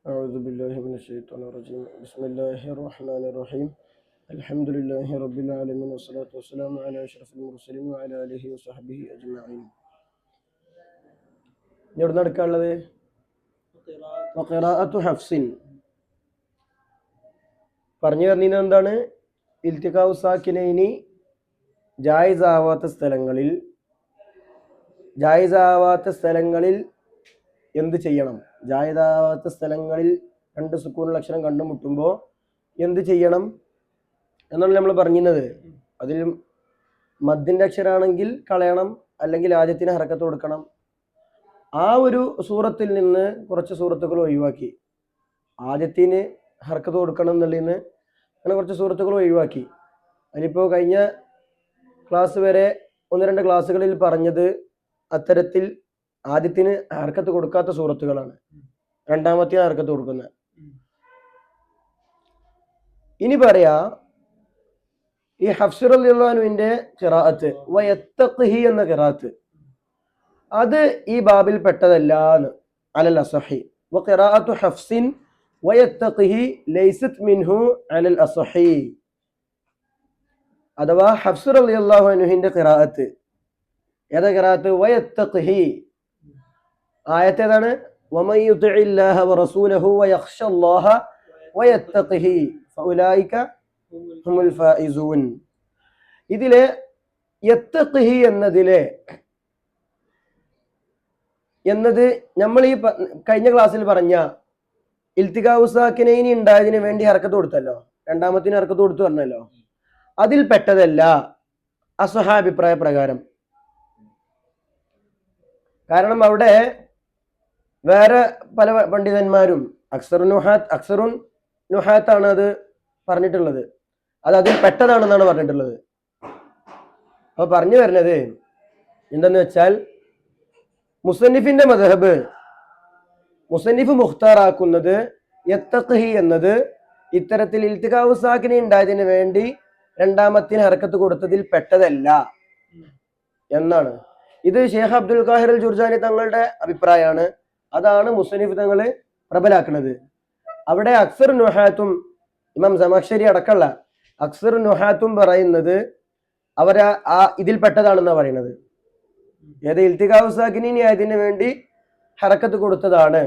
أعوذ بالله من الشيطان الرجيم بسم الله الرحمن الرحيم الحمد لله رب العالمين والصلاة والسلام على أشرف المرسلين وعلى آله وصحبه أجمعين. ഇവിടെ നടക്കാനുള്ളത് ഖിറാഅത്തു ഹഫ്സിൻ. പറഞ്ഞു തരുന്നത് എന്താണ്? ഇൽത്തിഖാഉ സാക്കിനൈനി ജായിസാവാത്ത സ്ഥലങ്ങളിൽ എന്ത് ചെയ്യണം? ജായിസാവാത്ത സ്ഥലങ്ങളിൽ രണ്ട് സുക്കൂനുള്ള അക്ഷരം കണ്ടുമുട്ടുമ്പോൾ എന്ത് ചെയ്യണം എന്നാണ് നമ്മൾ പറഞ്ഞിരുന്നത്. അതിൽ മദ്ദിൻ്റെ അക്ഷരമാണെങ്കിൽ കളയണം, അല്ലെങ്കിൽ ആദ്യത്തിന് ഹറക്കത്ത് കൊടുക്കണം. ആ ഒരു സൂറത്തിൽ നിന്ന് കുറച്ച് സൂറത്തുകൾ ഒഴിവാക്കി. ആദ്യത്തിന് ഹർക്കത്ത് കൊടുക്കണം എന്നുള്ളതിന് അങ്ങനെ കുറച്ച് സൂറത്തുകൾ ഒഴിവാക്കി. അതിലിപ്പോൾ കഴിഞ്ഞ ക്ലാസ് വരെ 1-2 ക്ലാസ്സുകളിൽ പറഞ്ഞത് അത്തരത്തിൽ ആദ്യത്തിന് ഹർക്കത്ത് കൊടുക്കാത്ത സൂറത്തുകളാണ്, രണ്ടാമത്തെ ഹർക്കത്ത് കൊടുക്കുന്നത്. ഇനി പറയാ ഈ ഹഫ്സ് റളിയല്ലാഹു അൻഹുവിന്റെ ഖിറാഅത്ത് വയത്തഖി എന്ന ഖിറാഅത്ത് അത് ഈ ബാബിൽ പെട്ടതല്ലാന്ന് അലൽ അസഹി. വഖിറാഅത്തു ഹഫ്സിൻ വയത്തഖി ലൈസത് മിൻഹു അലൽ അസഹി. അഥവാ ഹഫ്സ് റളിയല്ലാഹു അൻഹുവിന്റെ ഖിറാഅത്ത് ഏതാ ഖിറാഅത്ത്? വയത്തഖി. ആയത്ത് ഏതാണ്? വമൻ യുതിഇല്ലാഹ വറസൂലഹു വയഖ്ഷല്ലാഹ വയത്തഖി ഫഉലൈക ഹുമുൽ ഫായിസൂൻ. ഇതിലെ യത്തഖി എന്നത് നമ്മൾ ഈ കഴിഞ്ഞ ക്ലാസ്സിൽ പറഞ്ഞ ഇൽത്തിഖാഉ സാക്കിനൈനി ഉണ്ടായതിന് വേണ്ടി ഹർക്കത്ത് കൊടുത്തല്ലോ, രണ്ടാമത്തിന് ഹർക്കത്ത് കൊടുത്തു പറഞ്ഞല്ലോ, അതിൽ പെട്ടതല്ല അസ്വഹാഭിപ്രായ പ്രകാരം. കാരണം അവിടെ വേറെ പല പണ്ഡിതന്മാരും അക്സറുൻ നുഹാത്താണ് അത് പറഞ്ഞിട്ടുള്ളത്, അത് അതിൽ പെട്ടതാണെന്നാണ് പറഞ്ഞിട്ടുള്ളത്. അപ്പൊ പറഞ്ഞു വരുന്നത് എന്തെന്ന് വെച്ചാൽ, മുസന്നിഫിന്റെ മദ്ഹബ്, മുസന്നിഫ് മുഖ്താറാക്കുന്നത് യത്തഖി എന്നത് ഇത്തരത്തിൽ ഇൽത്തിഖാഉ സാക്കിനി ഉണ്ടായതിനു വേണ്ടി രണ്ടാമത്തിന് ഹർക്കത്ത് കൊടുത്തതിൽ പെട്ടതല്ല എന്നാണ്. ഇത് ഷെയ്ഖ് അബ്ദുൽ ഖാഹിർ അൽ ജുർജാനി തങ്ങളുടെ അഭിപ്രായമാണ്. അതാണ് മുസന്നിഫ് തങ്ങൾ പ്രബലാക്കുന്നത്. അവിടെ അക്സർ നുഹാത്തും ഇമാം സമാഖ്ശരി അടക്കമുള്ള അക്സർ നുഹാത്തും പറയുന്നത് അവരെ ഇതിൽ പെട്ടതാണെന്നാണ് പറയുന്നത്. ഏത് ഇൽത്തിഖാഉ സാക്കിനി ആയതിനു വേണ്ടി ഹറക്കത്ത് കൊടുത്തതാണ്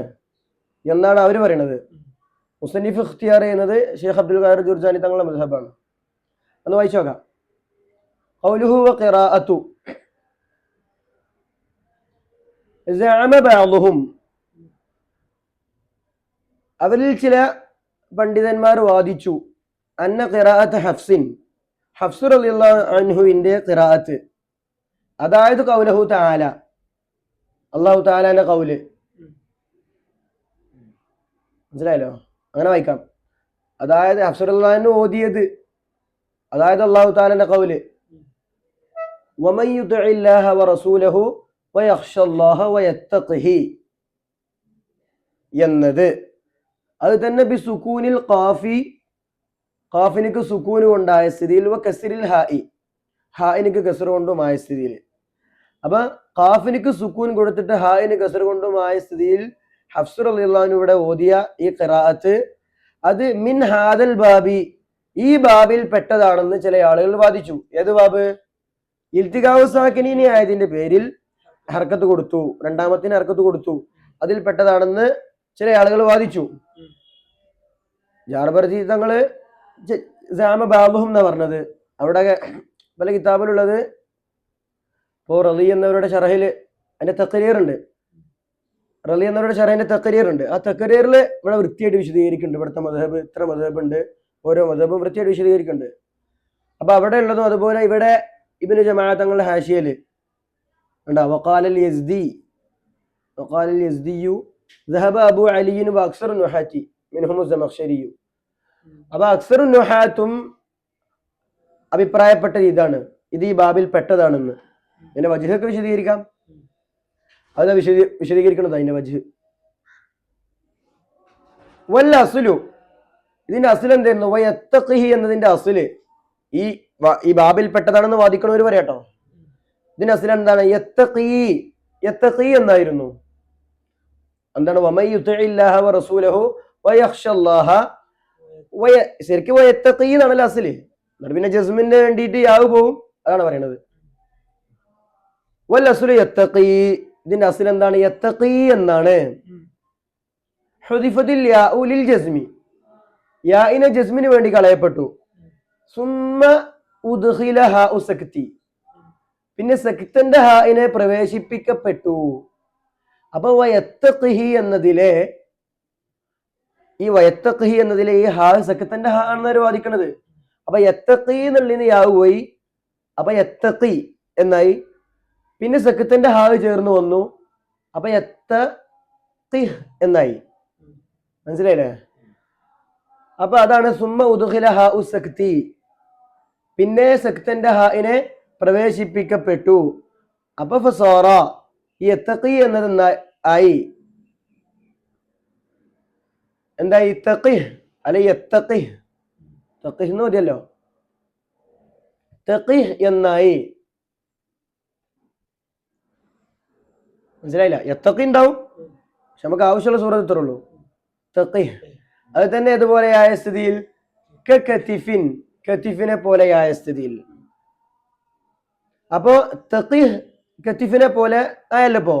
എന്നാണ് അവർ പറയുന്നത്. മുസന്നിഫ് ഇഖ്തിയാർ ചെയ്യുന്നത് ഷെയ്ഖ് അബ്ദുൽ ഖാഹിർ ജുർജാനി തങ്ങളുടെ മദ്ഹബാണ്. ഒന്ന് വായിച്ചു നോക്കാം. ഖൗലുഹു വഖിറാഅതു സഅമ ബഅദുഹും. അവരിൽ ചില പണ്ഡിതന്മാർ വാദിച്ചു അന്ന ഖിറാഅത്ത് ഹഫ്സിൻ, ഹഫ്സ് റളിയല്ലാഹു അൻഹുവിന്റെ ഖിറാഅത്ത്, അതായത് ഖൗലുഹു തആല, അല്ലാഹു തആലാന്റെ ഖൗല്. മനസ്സിലായല്ലോ? അങ്ങനെ വായിക്കാം. അതായത് ഹഫ്സ് റളിയല്ലാഹു അൻഹു ഓതിയത്, അതായത് അല്ലാഹു തആലാന്റെ ഖൗല് വമൻ യുതിഇല്ലാഹ വറസൂലഹു വയഖ്ഷല്ലാഹ വയത്തഖി എന്നത്, അത് തന്നെ ബി സുകൂനിൽ ഖാഫി, ഖാഫിനിക്ക് സുക്കൂന് കൊണ്ടായ സ്ഥിതിയിൽ, വ കസ്രിൽ ഹാഇ, ഹാഇനിക്ക് കസ്ർ കൊണ്ടുമായ സ്ഥിതിയിൽ. അപ്പൊ ഖാഫിനിക്ക് സുക്കൂൻ കൊടുത്തിട്ട് ഹാഇന് കസ്ർ കൊണ്ടുമായ സ്ഥിതിയിൽ ഹഫ്സ് റളിയല്ലാഹു അൻഹു ഇവിടെ ഓതിയ ഈ ഖിറാഅത്ത് അത് മിൻ ഹാദൽ ബാബി, ഈ ബാബിൽ പെട്ടതാണെന്ന് ചില ആളുകൾ വാദിച്ചു. ഏത് ബാബ്? ഇൽത്തിഖാഉ സാക്കിനി ആയതിന്റെ പേരിൽ ഹർക്കത്ത് കൊടുത്തു, രണ്ടാമത്തിന് ഹർക്കത്ത് കൊടുത്തു, അതിൽ പെട്ടതാണെന്ന് ചില ആളുകൾ വാദിച്ചു. ജാർബർജി തങ്ങള് സഅമ ബഅദുഹും എന്നാ പറഞ്ഞത്. അവിടെ പല കിതാബിലുള്ളത് ഇപ്പോൾ റളി എന്നവരുടെ ഷറഹിൽ അതിന്റെ തഖ്രീറുണ്ട്, റളി എന്നവരുടെ ഷറഹിന്റെ തഖ്രീറുണ്ട്. ആ തഖ്രീറിൽ ഇവിടെ വൃത്തിയായിട്ട് വിശദീകരിക്കുന്നുണ്ട്. ഇവിടുത്തെ മദ്ഹബ്, ഇത്ര മദ്ഹബ് ഉണ്ട്, ഓരോ മദ്ഹബും വൃത്തിയായിട്ട് വിശദീകരിക്കുന്നുണ്ട്. അപ്പൊ അവിടെ ഉള്ളതും അതുപോലെ ഇവിടെ ഇബ്നു ജമാഅ തങ്ങളുടെ ഹാഷിയയില് ഉണ്ടാ വഖാലൽ യസ്ദിയു ദഹബ അബു അലിയിൻ വ അക്സർ നുഹാത്തി മിൻഹും സമഖ്ശരിയു. അപ്പൊ അക്സർ നുഹാത്തും അഭിപ്രായപ്പെട്ടത് ഇതാണ്, ഇത് ഈ ബാബിൽ പെട്ടതാണെന്ന്. ഇതിന്റെ വജ്ഹൊക്കെ വിശദീകരിക്കാം. അത് വിശദീകരിക്കുന്നത് അതിന്റെ വജ്ഹ്. വല്ല അസ്ലു, ഇതിന്റെ അസ്ൽ എന്തായിരുന്നു? വയത്തഖി എന്നതിന്റെ അസ്ല് ഈ ബാബിൽ പെട്ടതാണെന്ന് വാദിക്കണവർ പറയാട്ടോ. ഇതിന്റെ അസ്ൽ എന്താണ്? യത്തഖി എന്നായിരുന്നു. എന്താണ് വമൻ യുതിഇല്ലാഹ വറസൂലഹു വയഖ്ഷല്ലാഹ ശരിക്കും വയത്തഖി എന്നാണല്ലോ അസ്ല്. എന്നിട്ട് പിന്നെ ജസ്മിന് വേണ്ടിയിട്ട് യാവ് പോവും. അതാണ് പറയുന്നത്. വൽ അസ്ലു യത്തഖി, ഇതിന്റെ അസ്ൽ എന്താണ്? യത്തഖി എന്നാണ്. ഹുദിഫത്തിൽ യാഉ ലിൽ ജസ്മി, യാഇനെ ജസ്മിന് വേണ്ടി കളയപ്പെട്ടു. സുമ്മ ഉദ്ഖില ഹാഉ സക്തി, പിന്നെ സക്തന്റെ ഹാഇനെ പ്രവേശിപ്പിക്കപ്പെട്ടു. അപ്പൊ വയത്തഖി എന്നതിലെ ഈ ഹാ സക്തന്റെ ഹാ ആണെന്നവർ വാദിക്കണത്. അപ്പൊ യത്തഖി എന്നുള്ളതിന് യാവ് പോയി, അപ്പൊ യത്തഖി എന്നായി. പിന്നെ സക്തന്റെ ഹാ ചേർന്ന് വന്നു, അപ്പൊ യത്തഖി എന്നായി. മനസ്സിലായില്ലേ? അപ്പൊ അതാണ് സുമ്മ ഉദ്ഖില ഹാഉ സക്തി, പിന്നെ സക്തന്റെ ഹാഇനെ പ്രവേശിപ്പിക്കപ്പെട്ടു. അപ്പൊ ഫസോറ, ഈ യത്തഖി എന്നത് ആയി. എന്തായി? തഖിഹ് അല്ലെ യത്തഖിഹ്, തഖിഹ് എന്ന് മതിയല്ലോ. തഖിഹ് എന്നായി. മനസ്സിലായില്ല? യത്തഖി ഉണ്ടാവും, പക്ഷെ നമുക്ക് ആവശ്യമുള്ള സൂറത്ത് ഇത്രേ ഉള്ളൂ. തഖിഹ്. അത് തന്നെ ഇതുപോലെയായ സ്ഥിതിയിൽ കതിഫിൻ, കതിഫിനെ പോലെയായ സ്ഥിതിയിൽ. അപ്പോ തഖിഹ് കതിഫിനെ പോലെ ആയല്ലോ.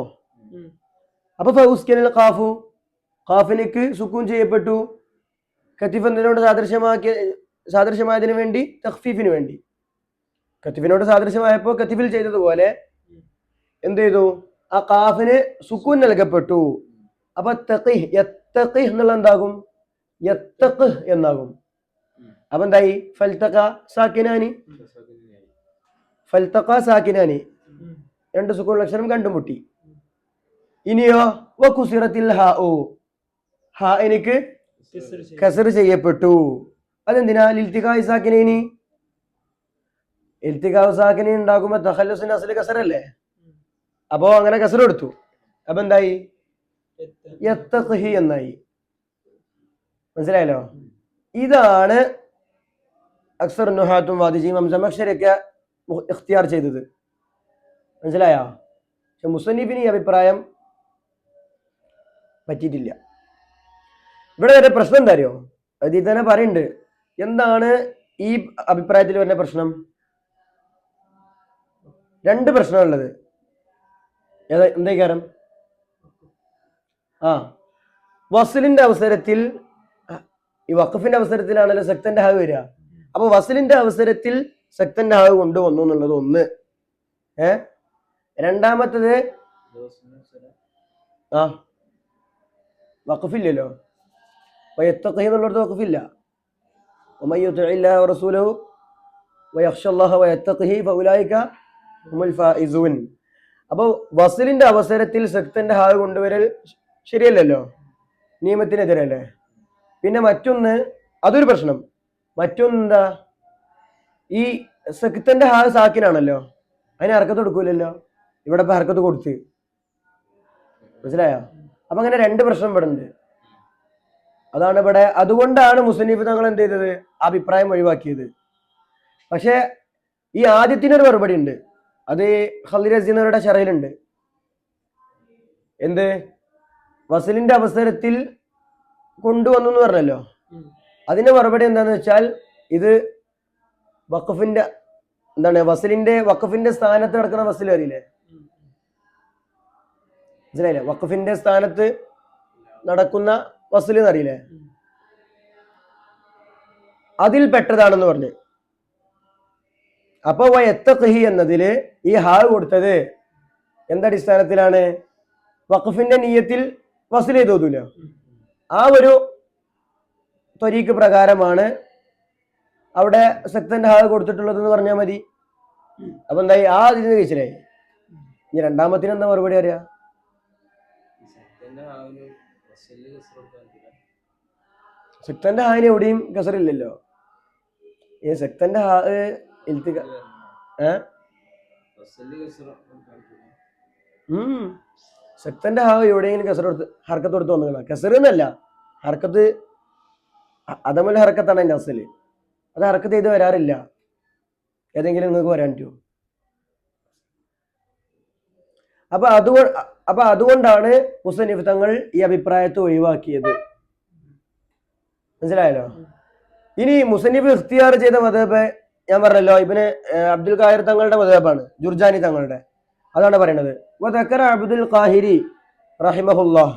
അപ്പൊ ഫൗസ്കനിൽ ഖാഫു, ഖാഫിനിക്ക് സുക്കൂൻ ചെയ്യപ്പെട്ടു. കതിഫ് എന്നതിനോട് സാദൃശ്യമായതിനു വേണ്ടി, തഖ്ഫീഫിന് വേണ്ടി. കതിഫിനോട് സാദൃശ്യമായപ്പോ കതിഫിൽ ചെയ്തതുപോലെ എന്ത് ചെയ്തു? ആ ഖാഫിന് സുക്കൂൻ നൽകപ്പെട്ടു. അപ്പൊ തഖിഹ് യത്തഖിഹ് എന്നുള്ള എന്താകും? യത്തഖിഹ് എന്നാകും. അപ്പൊ എന്തായി? ഫൽതഖ സാക്കിനാനി, ഫൽതഖ സാക്കിനാനി, രണ്ട് സുക്കൂൺ അക്ഷരം കണ്ടുമുട്ടി. ഇനിയോ വകുസിറത്തിൽ ഹാഉ, ഹാഇനിക്ക് കസർ ചെയ്യപ്പെട്ടു. അതെന്തിനാ? ഇൽത്തിഖാഇ സാക്കിനൈനി, ഇൽത്തിഖാഉ സാക്കിനൈൻ ഉണ്ടാകുമ്പോ തഖല്ലുസിന്റെ അസ്ല് കസറല്ലേ. അപ്പോ അങ്ങനെ കസർ എടുത്തു. അപ്പൊ എന്തായി? യത്തഖി എന്നായി. മനസ്സിലായല്ലോ? ഇതാണ് അക്സർ നുഹാത്തും വാദിജിയും ഹംസമക്ഷരൊക്കെ ഇഖ്തിയാർ ചെയ്തത്. മനസ്സിലായോ? പക്ഷെ മുസന്നിഫിന് ഈ അഭിപ്രായം പറ്റിയിട്ടില്ല. ഇവിടെ വരെ പ്രശ്നം എന്താ അറിയോ? അത് ഇത് തന്നെ പറയുന്നുണ്ട്. എന്താണ് ഈ അഭിപ്രായത്തിൽ വരുന്ന പ്രശ്നം? രണ്ട് പ്രശ്നമുള്ളത്. എന്താ കാരണം? വസ്ലിന്റെ അവസരത്തിൽ, ഈ വഖഫിന്റെ അവസരത്തിലാണല്ലോ സക്തന്റെ ഹാവ് വരിക. അപ്പൊ വസ്ലിന്റെ അവസരത്തിൽ സക്തന്റെ ഹാവ് കൊണ്ടുവന്നു എന്നുള്ളത് ഒന്ന്. രണ്ടാമത്തത് വഖഫില്ലല്ലോ. വയത്തഖി എന്നുള്ളത് വഖഫില്ല. വമൻ യുതിഇല്ലാഹ വറസൂലഹു വയഖ്ഷല്ലാഹ വയത്തഖിഹി ഫഉലൈക ഹുമുൽ ഫായിസൂൻ. അപ്പോൾ വസ്ലിന്റെ അവസരത്തിൽ സക്തന്റെ ഹാവ് കൊണ്ടുവരൽ ശരിയല്ലല്ലോ, നിയമത്തിനെതിരല്ലേ. പിന്നെ മറ്റൊന്ന്, അതൊരു പ്രശ്നം. മറ്റൊന്നെന്താ? ഈ സക്തന്റെ ഹാവ് സാക്കിനാണല്ലോ, അതിന് ഹർക്കത്ത് കൊടുക്കൂലല്ലോ. ഇവിടെ ഇപ്പൊ ഹർക്കത്ത് കൊടുത്ത്. മനസ്സിലായോ? അപ്പൊ അങ്ങനെ രണ്ട് പ്രശ്നം ഇവിടെ ഉണ്ട്. അതാണ് ഇവിടെ. അതുകൊണ്ടാണ് മുസ്ലിം തങ്ങൾ എന്ത് ചെയ്തത്? അഭിപ്രായം ഒഴിവാക്കിയത്. പക്ഷെ ഈ ആദ്യത്തിനൊരു മറുപടി ഉണ്ട്. അത് ഖലീൽ അസീനയുടെ ഷറഹിലുണ്ട്. എന്ത്? വസലിന്റെ അവസരത്തിൽ കൊണ്ടുവന്നു എന്ന് പറഞ്ഞല്ലോ. അതിന്റെ മറുപടി എന്താന്ന് വെച്ചാൽ, ഇത് വഖഫിന്റെ എന്താണ്, വഖഫിന്റെ സ്ഥാനത്ത് നടക്കുന്ന വസൽ അറിയില്ലേ? മനസ്സിലായില്ലേ? വഖഫിന്റെ സ്ഥാനത്ത് നടക്കുന്ന വസൽ എന്നറിയില്ലേ? അതിൽ പെട്ടതാണെന്ന് പറഞ്ഞു. അപ്പൊ വയത്തഖി എന്നതില് ഈ ഹാ കൊടുത്തത് എന്തടിസ്ഥാനത്തിലാണ്? വഖഫിന്റെ നിയ്യത്തിൽ വസൽ ചെയ്ത് തോന്നൂല. ആ ഒരു ത്വരീക്ക് പ്രകാരമാണ് അവിടെ സക്തന്റെ ഹാ കൊടുത്തിട്ടുള്ളത് എന്ന് പറഞ്ഞാൽ മതി. അപ്പൊ എന്തായി? ആ ഇതിന് കഴിച്ചില്ലായി. ഇനി രണ്ടാമത്തിന് എന്താ മറുപടി അറിയാ? സക്തന്റെ ഹാന് എവിടെയും കസറില്ലല്ലോ. ഈ സക്തന്റെ ഹാ സക്തന്റെ ഹാവ് എവിടെയെങ്കിലും ഹർക്കത്ത് കൊടുത്ത് വന്നു. കസർ എന്നല്ല, ഹർക്കത്ത് അതമൽ ഹർക്കത്താണ് അതിന്റെ അസല്. അത് ഹർക്കത്ത് ചെയ്ത് വരാറില്ല. ഏതെങ്കിലും നിങ്ങൾക്ക് വരാൻ പറ്റുമോ? അപ്പൊ അതുകൊണ്ടാണ് മുസന്നിഫ് തങ്ങൾ ഈ അഭിപ്രായത്തെ ഒഴിവാക്കിയത്. മനസ്സിലായല്ലോ? ഇനി മുസന്നിഫ് ഇഖ്തിയാർ ചെയ്ത മദ്ഹബ് ഞാൻ പറഞ്ഞല്ലോ, ഇബ്നു അബ്ദുൽ ഖാഹിർ തങ്ങളുടെ മദ്ഹബാണ്, ജുർജാനി തങ്ങളുടെ. അതാണ് പറയുന്നത്. വദക്കറ അബ്ദുൽ ഖാഹിരി റഹിമഹുല്ലാഹ്,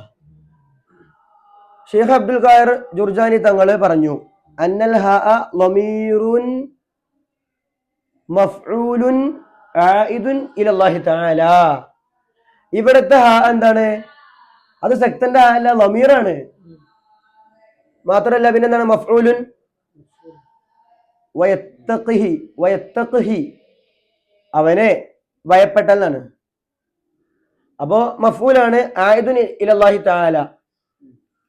ഷെയ്ഖ് അബ്ദുൽ ഖാഹിർ ജുർജാനി തങ്ങൾ പറഞ്ഞു, അന്നൽ ഹാഅ ലമീറുൻ മഫ്ഊലുൻ ആയിദുൻ ഇലല്ലാഹി തആല. ഇവിടുത്തെ ഹാ എന്താണ്? അത് സക്തന്റെ ഹാ അല്ല, ലമീറാണ്. മാത്രമല്ല പിന്നെന്താണ്? മഫ്ഊലുൻ വയത്തഖിഹി, വയത്തഖിഹി അവനെ ഭയപ്പെട്ടെന്നാണ്. അപ്പോ മഫ്ഊലാണ്, ആയിദുൻ ഇലല്ലാഹി തആല.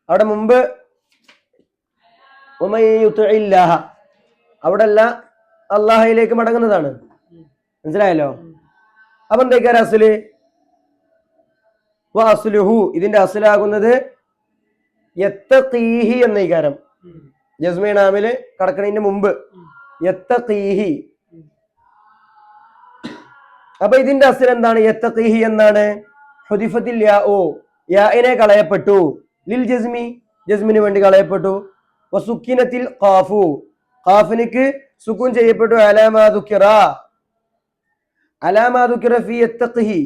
അവിടെ മുമ്പ് ഉമയ്യുത്ഇല്ലാഹ, അവിടെ അല്ല, അള്ളാഹയിലേക്ക് മടങ്ങുന്നതാണ്. മനസ്സിലായല്ലോ? അപ്പൊ എന്തായിക്കാരം അസ്ല്? വഅസ്ലുഹു, ഇതിന്റെ അസ്ലാകുന്നത് യത്തഖീഹി എന്ന ഇകാരം. ജസ്മീനാമില് കടക്കണതിന് മുമ്പ് യത്തഖീഹി. അപ്പൊ ഇതിന്റെ അസ്ൽ എന്താണ്? യത്തഖീഹി എന്നാണ്. ഹുദിഫത്തിൽ യാഉ, യാഇനെ കളയപ്പെട്ടു. ലിൽ ജസ്മി, ജസ്മിന് വേണ്ടി കളയപ്പെട്ടു. വസുക്കിനത്തിൽ ഖാഫു, ഖാഫിനിക്ക് സുക്കൂൻ ചെയ്യപ്പെട്ടു. അലാമാ ദുക്കിറ, അലാമാ ദുക്കിറ ഫി യത്തഖീഹി,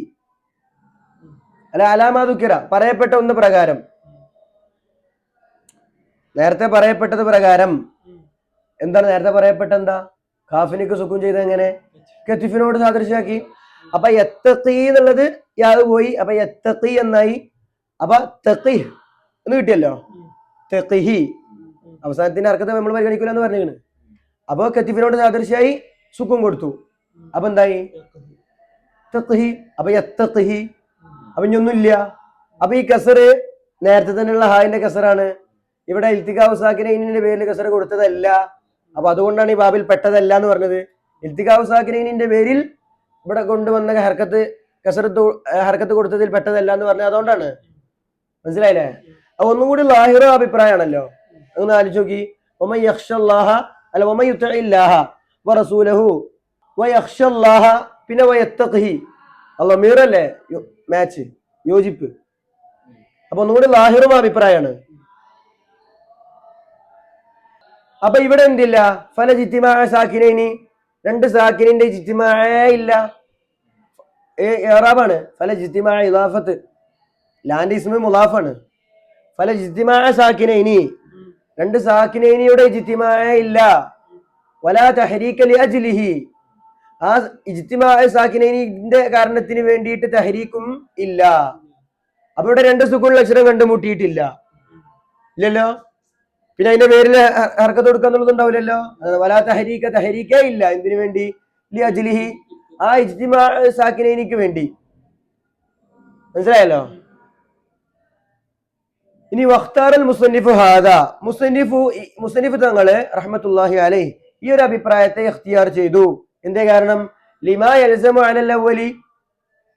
അല്ല അലാമാ ദുക്കിറ പറയപ്പെട്ട ഒന്ന് പ്രകാരം, നേരത്തെ പറയപ്പെട്ടത് പ്രകാരം. എന്താണ് നേരത്തെ പറയപ്പെട്ട? എന്താ? ഖാഫിനിക്ക് സുക്കൂൻ ചെയ്തത് എങ്ങനെ? കത്തിഫിനോട് സാദൃശ്യമാക്കി. അപ്പൊ യത്തഖീ എന്നുള്ളത് യാത് പോയി, അപ്പൊ യത്തഖീ എന്നായി. അപ്പൊ തഖീഹ് എന്ന് കിട്ടിയല്ലോ. തഖീഹി അവസാനത്തിന്റെ അർത്ഥത്തെ നമ്മൾ പരിഗണിക്കില്ല എന്ന് പറഞ്ഞിരിക്കുന്നു. അപ്പൊ കത്തിഫിനോട് സാദൃശ്യമായി സുക്കൂൻ കൊടുത്തു. അപ്പൊ എന്തായി? തഖീഹി. അപ്പൊ യത്തഖീഹി. അപ്പൊ ഇനിയൊന്നുമില്ല. അപ്പൊ ഈ കസറ് നേരത്തെ തന്നെയുള്ള ഹായിന്റെ കസറാണ്. ഇവിടെ ഇൽത്തിഖാഉ സാക്കിനൈനിന്റെ പേരിൽ കസറ് കൊടുത്തതല്ല. അപ്പൊ അതുകൊണ്ടാണ് ഈ ബാബിൽ പെട്ടതല്ല എന്ന് പറഞ്ഞത്. ഇൽത്തിഖാഉ സാക്കിനൈനിന്റെ പേരിൽ ഇവിടെ കൊണ്ടുവന്ന ഹർക്കത്ത് കൊടുത്തതിൽ പെട്ടതല്ല എന്ന് പറഞ്ഞത് അതുകൊണ്ടാണ്. മനസ്സിലായില്ലേ? അപ്പൊ ഒന്നും കൂടി ലാഹിറ അഭിപ്രായമാണല്ലോ. ഒന്ന് ആലോചിച്ച് നോക്കി. വമൻ യഖ്ശല്ലാഹ, അല്ല വമൻ യുതഇല്ലാഹ വറസൂലഹു വയഖ്ശല്ലാഹ, പിന്നെ വയത്തഖി. അല്ലമീറല്ലേ മാച്ച്, യോജിപ്പ്. അപ്പൊ ഒന്നുകൂടി ലാഹിറും അഭിപ്രായമാണ്. അപ്പൊ ഇവിടെ എന്തില്ല? ഫല ജിത്തിമാ സാക്കിനൈനി, രണ്ട് സാക്കിനിന്റെ ജിത്തിമാ ഇല്ല. ഇറാബാണ്. ഫല ജിത്തിമാ ഇദാഫത്ത്, ലാന്റെ ഇസ്മു മുളാഫാണ്. ഫല ജിത്തിമാ സാക്കിനൈനി, രണ്ട് സാക്കിനൈനിയുടെ ജിത്തിമാ ഇല്ല. വലാ തഹരീക ലിഅജ്ലിഹി, ആ ഇജ്തിമാ സാക്കിനൈനിന്റെ കാരണത്തിന് വേണ്ടിയിട്ട് തഹരീക്കും ഇല്ല. അപ്പൊ ഇവിടെ രണ്ട് സുക്കൂൺ അക്ഷരം കണ്ടുമുട്ടിയിട്ടില്ല, ഇല്ലല്ലോ. പിന്നെ അതിന്റെ പേരിൽ ഹർക്കത്ത് കൊടുക്കുക എന്നുള്ളത് ഉണ്ടാവില്ലല്ലോ. വലാ തഹരീക, തഹരീക്കേ ഇല്ല. എന്തിനു വേണ്ടി? ലി അജ്ലിഹി, ആ ഇജ്തിമാ സാക്കിനൈനിക്ക് വേണ്ടി. മനസ്സിലായല്ലോ? ഇനി വഖ്താറൽ മുസന്നിഫു ഹാദാ, മുസന്നിഫ് തങ്ങള് റഹ്മത്തുള്ളാഹി അലൈഹി ഈ ഒരു അഭിപ്രായത്തെ ഇഖ്തിയാർ ചെയ്തു. എന്തേ കാരണം? ലിമാ യൽസമു അലൽ അവ്വലി,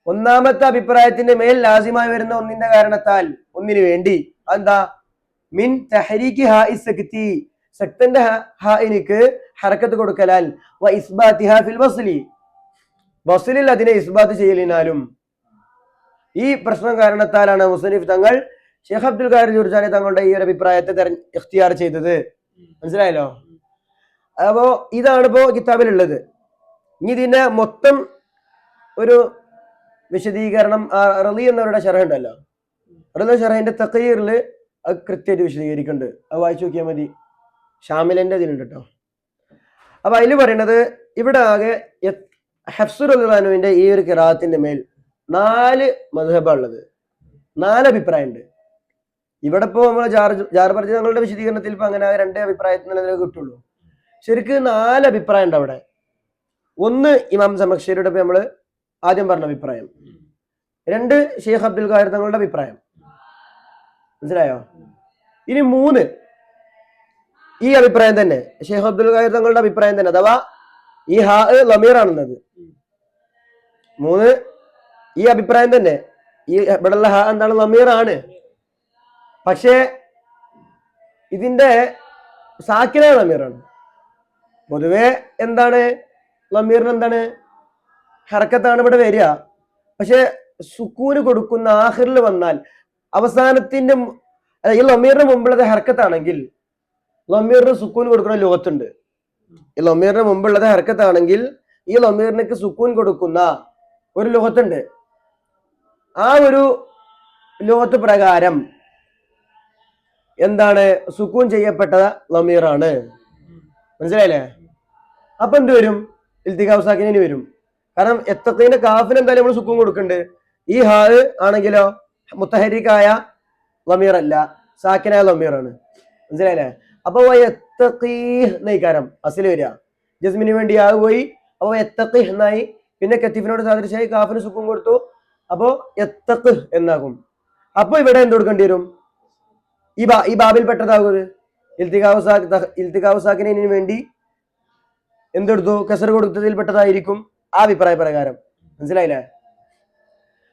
ഒന്നാമത്തെ അഭിപ്രായത്തിന്റെ മേൽ ലാസിമായി വരുന്ന ഒന്നിന്റെ കാരണത്താൽ, ഒന്നിനു വേണ്ടി. എന്താ? മിൻ തഹരീകി ഹാഇ സക്തി, സക്തന്റെ ഹാഇനിക്ക് ഹറക്കത്ത് കൊടുക്കലാൽ, വ ഇസ്ബാതിഹാ ഫിൽ വസ്ലി, വസ്ലിൽ അതിനെ ഇസ്ബാത്ത് ചെയ്യലിനാലും. ഈ പ്രശ്നം കാരണത്താലാണ് മുസന്നിഫ് തങ്ങൾ ഷെയ്ഖ് അബ്ദുൽ ഖാഹിർ ജുർജാനി തങ്ങളുടെ ഈ ഒരു അഭിപ്രായത്തെ ഇഖ്തിയാർ ചെയ്തത്. മനസ്സിലായല്ലോ? അപ്പോ ഇതാണ് ഇപ്പോ കിതാബിലുള്ളത്. ഇനി ഇതിന്റെ മൊത്തം ഒരു വിശദീകരണം റളി എന്നവരുടെ ശറഹ് ഉണ്ടല്ലോ, റളി ശറഹിന്റെ തഖീറില് അത് കൃത്യമായിട്ട് വിശദീകരിക്കുന്നുണ്ട്. അത് വായിച്ചു നോക്കിയാൽ മതി. ഷാമിലിന്റെ ഇതിലുണ്ട് കേട്ടോ. അപ്പൊ അതിൽ പറയുന്നത്, ഇവിടെ ആകെ ഹഫ്സുർ റളിയല്ലാഹുവിന്റെ ഈ ഒരു ഖിറാഅത്തിന്റെ മേൽ 4 മദ്ഹബാ ഉള്ളത്, 4 അഭിപ്രായം ഉണ്ട്. ഇവിടെ ഇപ്പോ നമ്മൾ ജാർ പറഞ്ഞ ഞങ്ങളുടെ വിശദീകരണത്തിൽ ഇപ്പൊ അങ്ങനെ 2 അഭിപ്രായത്തിന് കിട്ടുള്ളൂ. ശരിക്കും 4 അഭിപ്രായം ഉണ്ട് അവിടെ. ഒന്ന് ഇമാം സമഖ്ശരിയുടെ നമ്മൾ ആദ്യം പറഞ്ഞ അഭിപ്രായം, 2 ഷെയ്ഖ് അബ്ദുൽ ഖാഹിർ തങ്ങളുടെ അഭിപ്രായം. മനസ്സിലായോ? ഇനി 3 ഈ അഭിപ്രായം തന്നെ, ഷെയ്ഖ് അബ്ദുൽ ഖാഹിർ തങ്ങളുടെ അഭിപ്രായം തന്നെ, അഥവാ ഈ ഹാ ലമീർ ആണെന്നത്. 3 ഈ അഭിപ്രായം തന്നെ. ഈ ഇവിടെയുള്ള ഹാ എന്താണ്? ലമീർ ആണ്. പക്ഷേ ഇതിന്റെ സാക്കിന ലമീറാണ്. പൊതുവെ എന്താണ്? ലമീറിന് എന്താണ്? ഹർക്കത്താണ് ഇവിടെ വരിക. പക്ഷെ സുക്കൂന് കൊടുക്കുന്ന ആഖിറിൽ വന്നാൽ അവസാനത്തിന്റെ ഈ ലമീറിന് മുമ്പുള്ളത് ഹർക്കത്താണെങ്കിൽ ലമീറിന് സുക്കൂൻ കൊടുക്കുന്ന ലോകത്തുണ്ട്. ഈ ലമീറിന് മുമ്പുള്ളത് ഹർക്കത്താണെങ്കിൽ ഈ ലമീറിനക്ക് സുക്കൂൻ കൊടുക്കുന്ന ഒരു ലോകത്തുണ്ട്. ആ ഒരു ലോകത്ത് പ്രകാരം എന്താണ് സുക്കൂൻ ചെയ്യപ്പെട്ട ലമീറാണ്. മനസ്സിലായില്ലേ? അപ്പൊ എന്ത് വരും? ഇൽത്തിഖാഉ സാക്കിനിന് വരും. കാരണം എത്തഖീന്റെ കാഫിന് എന്തായാലും നമ്മൾ സുക്കൂൻ കൊടുക്കുന്നുണ്ട്. ഈ ഹാ ആണെങ്കിലോ മുത്തഹരിക്കായ ലമീർ അല്ല, സാക്കിനായ ലമീറാണ്. മനസ്സിലായില്ലേ? അപ്പൊ നയിക്കാരം അസിൽ വരിക. ജസ്മിന് വേണ്ടി ആ പോയി, അപ്പൊ എത്തഖീഹ് എന്നായി. പിന്നെ കത്തിഫിനോട് സാദൃശ്യമായി കാഫിന് സുക്കൂൻ കൊടുത്തു, അപ്പോ എത്തഖ് എന്നാകും. അപ്പൊ ഇവിടെ എന്ത് കൊടുക്കേണ്ടി വരും? ഈ ബാബിൽ പെട്ടതാകുന്നത് ഇൽത്തിഖാഉ സാക്കിനിന് വേണ്ടി എന്തെടുത്തു? കസർ കൊടുത്തതിൽ പെട്ടതായിരിക്കും ആ അഭിപ്രായ പ്രകാരം. മനസ്സിലായില്ലേ?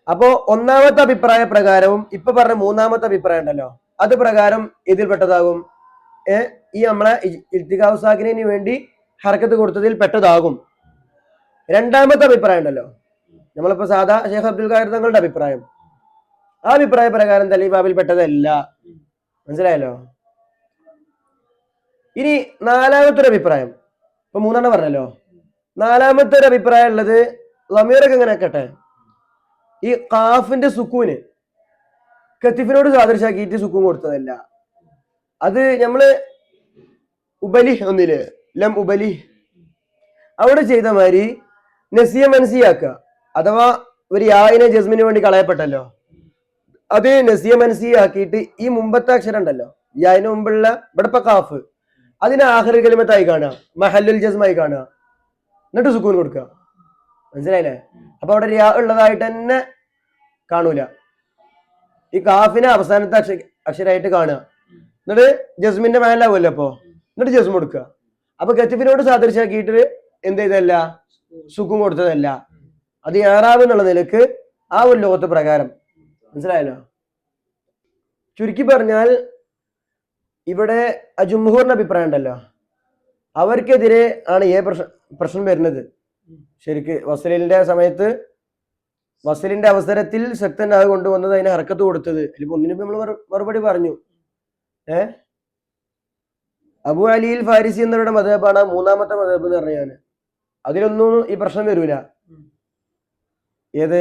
അപ്പോ ഒന്നാമത്തെ അഭിപ്രായ പ്രകാരവും ഇപ്പൊ പറഞ്ഞ മൂന്നാമത്തെ അഭിപ്രായം ഉണ്ടല്ലോ, അത് പ്രകാരം ഇതിൽ പെട്ടതാകും. ഈ നമ്മളെ ഇൽത്തിഖാഉ സാക്കിനിന് വേണ്ടി ഹർക്കത്ത് കൊടുത്തതിൽ പെട്ടതാകും. രണ്ടാമത്തെ അഭിപ്രായം ഉണ്ടല്ലോ, നമ്മളിപ്പോ സാധാ ഷെയ്ഖ് അബ്ദുൽ ഖാദിർ തങ്ങളുടെ അഭിപ്രായം, ആ അഭിപ്രായ പ്രകാരം തലീബാബിൽ പെട്ടതല്ല. മനസ്സിലായല്ലോ? ഇനി നാലാമത്തെ ഒരു അഭിപ്രായം, ഇപ്പൊ മൂന്നെണ്ണം പറഞ്ഞല്ലോ. നാലാമത്തെ ഒരു അഭിപ്രായം ഉള്ളത് ലമീറൊക്കെ എങ്ങനെ ആക്കട്ടെ, ഈ ഖാഫിന്റെ സുക്കൂന് കത്തിഫിനോട് സാദൃശാക്കിയിട്ട് സുക്കൂൻ കൊടുത്തതല്ല. അത് നമ്മള് ഉബലി ഒന്നില് ലം ഉബലി അവിടെ ചെയ്ത മാതിരി നസിയ മനസിയാക്കുക. അഥവാ ഒരു യായിനെ ജസ്മിന് വേണ്ടി കളയപ്പെട്ടല്ലോ, അത് നസിയ മനസിയാക്കിയിട്ട് ഈ മുമ്പത്തെ അക്ഷരം ഉണ്ടല്ലോ, യായിന് മുമ്പുള്ള ഇവിടെപ്പ കാഫ്, അതിനെ ആഖിർ കലിമത്തായി കാണുക, മഹല്ലുൽ ജസ്മായി കാണുക, എന്നിട്ട് സുക്കൂൻ കൊടുക്കുക. മനസ്സിലായില്ലേ? അപ്പൊ അവിടെ യാ ഉള്ളതായിട്ട് തന്നെ കാണൂല, ഈ കാഫിനെ അവസാനത്തെ അക്ഷരമായിട്ട് കാണുക, എന്നിട്ട് ജസ്മിന്റെ മഹലാവുമല്ലോ അപ്പോ, എന്നിട്ട് ജസ്മ കൊടുക്കുക. അപ്പൊ കത്തിഫിനോട് സാദൃശ്യമാക്കിയിട്ട് എന്ത് ചെയ്തല്ല? സുക്കൂൻ കൊടുത്തതല്ല. അത് യാറാബ് എന്നുള്ള നിലക്ക് ആ ഒരു ലോകത്ത് പ്രകാരം. മനസ്സിലായല്ലോ? ചുരുക്കി പറഞ്ഞാൽ ഇവിടെ ജുംഹൂറിന്റെ അഭിപ്രായം ഉണ്ടല്ലോ, അവർക്കെതിരെ ആണ് പ്രശ്നം വരുന്നത്. ശരിക്ക് വസലിന്റെ സമയത്ത്, വസലിന്റെ അവസരത്തിൽ ശക്തനായി കൊണ്ടുവന്നത് അതിന് ഹർക്കത്ത് കൊടുത്തത്. ഇതിപ്പോ ഒന്നിനും നമ്മൾ മറുപടി പറഞ്ഞു. അബു അലിയിൽ ഫാരിസി എന്നവരുടെ മദ്ഹബാണ് മൂന്നാമത്തെ മദ്ഹബ് എന്ന് പറഞ്ഞാൽ. അതിലൊന്നും ഈ പ്രശ്നം വരൂല. ഏത്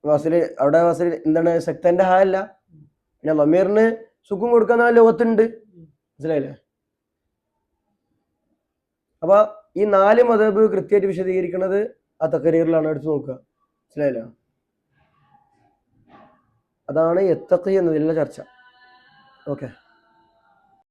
വസല്? അവിടെ വസല് എന്താണ്? ശക്തന്റെ ഹാ അല്ല, പിന്നെ ലമീറിന് സുക്കൂൻ കൊടുക്കുന്ന ലോകത്തുണ്ട്. മനസ്സിലായില്ലേ? അപ്പൊ ഈ 4 മദ്ഹബ് കൃത്യമായിട്ട് വിശദീകരിക്കുന്നത് ആ തഖരീറിലാണ്, എടുത്ത് നോക്കുക. മനസ്സിലായില്ലോ? അതാണ് യത്തഖി എന്നതിലുള്ള ചർച്ച. ഓക്കെ.